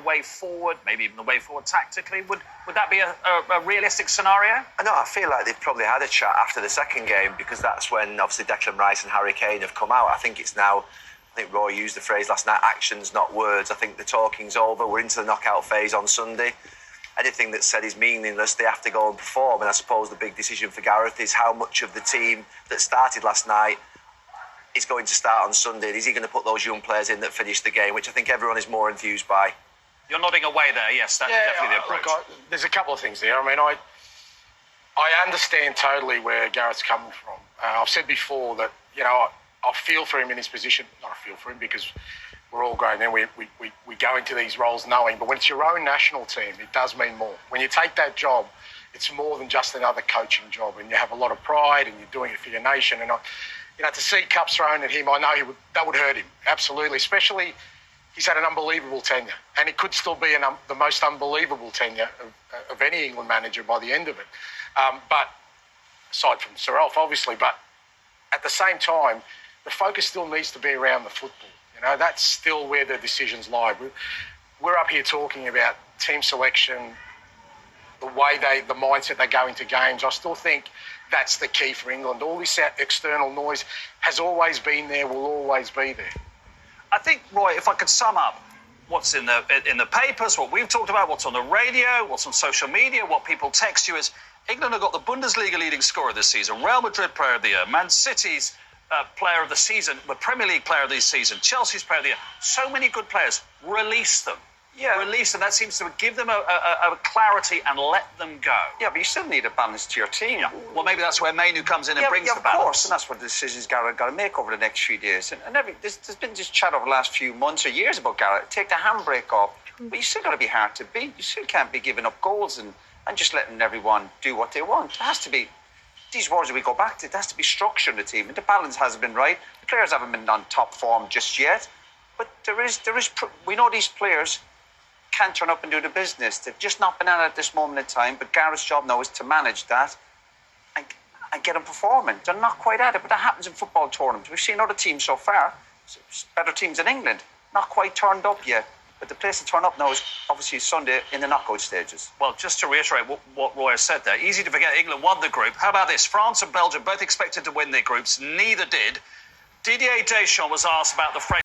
way forward, maybe even the way forward tactically? Would that be a realistic scenario? I feel like they've probably had a chat after the second game, because that's when obviously Declan Rice and Harry Kane have come out. I think it's now, I think Roy used the phrase last night, actions, not words. I think the talking's over. We're into the knockout phase on Sunday. Anything that's said is meaningless. They have to go and perform. And I suppose the big decision for Gareth is how much of the team that started last night is going to start on Sunday. Is he going to put those young players in that finished the game, which I think everyone is more enthused by? You're nodding away there. Yes, that's definitely the approach. Look, there's a couple of things there. I mean, I understand totally where Gareth's coming from. I've said before that, I feel for him in his position. Not I feel for him because we're all grown and we go into these roles knowing, but when it's your own national team, it does mean more. When you take that job, it's more than just another coaching job, and you have a lot of pride and you're doing it for your nation. And to see cups thrown at him, I know that would hurt him, absolutely. Especially, he's had an unbelievable tenure, and it could still be the most unbelievable tenure of any England manager by the end of it. But aside from Sir Alf, obviously, but at the same time, the focus still needs to be around the football. That's still where the decisions lie. We're up here talking about team selection, the mindset they go into games. I still think that's the key for England. All this external noise has always been there, will always be there. I think, Roy, if I could sum up what's in the papers, what we've talked about, what's on the radio, what's on social media, what people text you, is England have got the Bundesliga leading scorer this season, Real Madrid Player of the Year, Man City's Player of the Season, the Premier League Player of the Season, Chelsea's Player of the Year. So many good players. Release them. Yeah. Release them. That seems to give them a clarity and let them go. Yeah, but you still need a balance to your team. Yeah. Well, maybe that's where Mainu comes in and brings the balance. Of course, and that's what the decisions Gareth got to make over the next few days. And there's been this chat over the last few months or years about Gareth. Take the handbrake off. But you still got to be hard to beat. You still can't be giving up goals and just letting everyone do what they want. It has to be, these words that we go back to, it has to be structure in the team. And the balance hasn't been right. The players haven't been on top form just yet. But we know these players can't turn up and do the business. They've just not been at it at this moment in time. But Gareth's job now is to manage that and get them performing. They're not quite at it, but that happens in football tournaments. We've seen other teams so far, better teams in England, not quite turned up yet. But the place to turn up now is obviously Sunday in the knockout stages. Well, just to reiterate what Roy has said there, easy to forget England won the group. How about this? France and Belgium both expected to win their groups. Neither did. Didier Deschamps was asked about the French